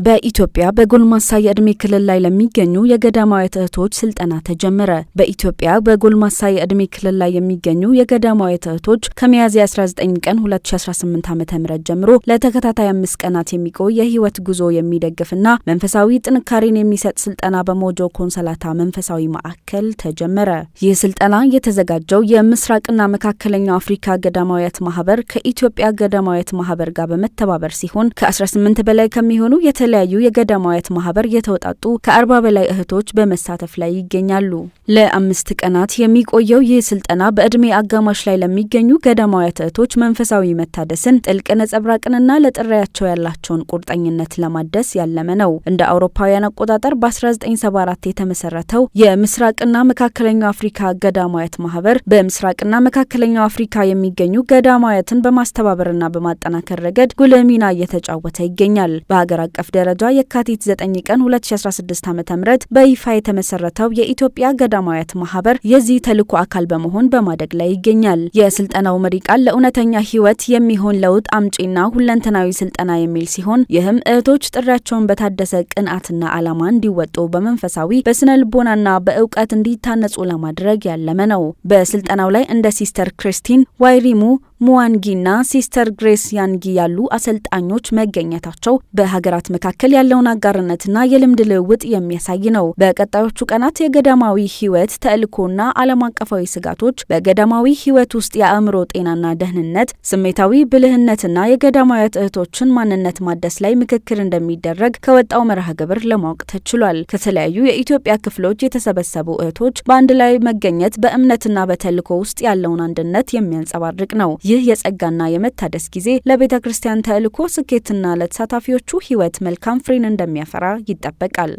በኢትዮጵያ በጎልማሳ የዕድሜ ክልል ላይ ለሚገኙ የገዳማዊት እህቶች ስልጠና ተጀመረ። በኢትዮጵያ በጎልማሳ የዕድሜ ክልል ላይ የሚገኙ የገዳማዊት እህቶች ከሚያዝያ 19 ቀን 2018 ዓ.ም ጀምሮ ለተከታታይ 5 ቀናት የሚቆይ የህይወት ጉዞ የሚደግፍና መንፈሳዊ ጥንካሬን የሚሰጥ ስልጠና በሞጆ ኮንሰላታ መንፈሳዊ ማዕከል ተጀመረ። ይህ ስልጠና የተዘጋጀው የምስራቅና መካከለኛው አፍሪካ ገዳማዊት ማህበር ከኢትዮጵያ ገዳማዊት ማህበር ጋር በመተባበር ሲሆን ከ18 በላይ ከሚሆኑ የተለያዩ የገዳማዊት ማህበር የተውጣጡ ከ40 በላይ እህቶች በመሳተፍ ላይ ይገኛሉ። ለ5 ቀናት የሚቆየው ይህ ስልጠና በእድሜ አጋማሽ ላይ ለሚገኙ ገዳማዊት እህቶች መንፈሳዊ መታደስን፣ ጥልቅ ነጸብራቅንና ለጥሪያቸው ያላቸውን ቁርጠኝነት ለማደስ ያለመ ነው። እንደ አውሮፓውያን አቆጣጠር በ1974 የተመሰረተው የምስራቅና መካከለኛው አፍሪካ ገዳማዊት ማህበር በምስራቅና መካከለኛው አፍሪካ የሚገኙ ገዳማዊትን በማስተባበርና በማጠናከር ረገድ ጉልህ ሚና እየተጫወተ ይገኛል። በሀገር አቀፍ ደረጃ የካቲት 9 ቀን 2016 ዓ.ም በይፋ የተመሰረተው የኢትዮጵያ ገዳማዊት ማህበር የዚህ ተልዕኮ አካል በመሆን በማደግ ላይ ይገኛል። የስልጠናው መሪ ቃል ለእውነተኛ ህይወት የሚሆን ለውጥ አምጪና ሁለንተናዊ ስልጠና የሚል ሲሆን ይህም እህቶች ጥሪያቸውን በታደሰ ቅንዓትና ዓላማ እንዲወጡ በመንፈሳዊ በስነ ልቦናና በእውቀት እንዲታነጹ ለማድረግ ያለመ ነው። በስልጠናው ላይ እንደ ሲስተር ክሪስቲን ዋይሪሙ ሙዋንጊና ሲስተር ግሬስ ያንጊ ያሉ አሰልጣኞች መገኘታቸው በሀገራት መካከል ያለውን አጋርነትና የልምድ ልውውጥ የሚያሳይ ነው። በቀጣዮቹ ቀናት የገዳማዊ ህይወት ተልዕኮና ዓለም አቀፋዊ ስጋቶች፣ በገዳማዊ ህይወት ውስጥ የአእምሮ ጤናና ደህንነት፣ ስሜታዊ ብልህነትና የገዳማዊት እህቶችን ማንነት ማደስ ላይ ምክክር እንደሚደረግ ከወጣው መርሃ ግብር ለማወቅ ተችሏል። ከተለያዩ የኢትዮጵያ ክፍሎች የተሰበሰቡ እህቶች በአንድ ላይ መገኘት በእምነትና በተልዕኮ ውስጥ ያለውን አንድነት የሚያንጸባርቅ ነው። ይህ የጸጋና የመታደስ ጊዜ ለቤተ ክርስቲያን ተልዕኮ ስኬትና ለተሳታፊዎቹ ህይወት መልካም ፍሬን እንደሚያፈራ ይጠበቃል።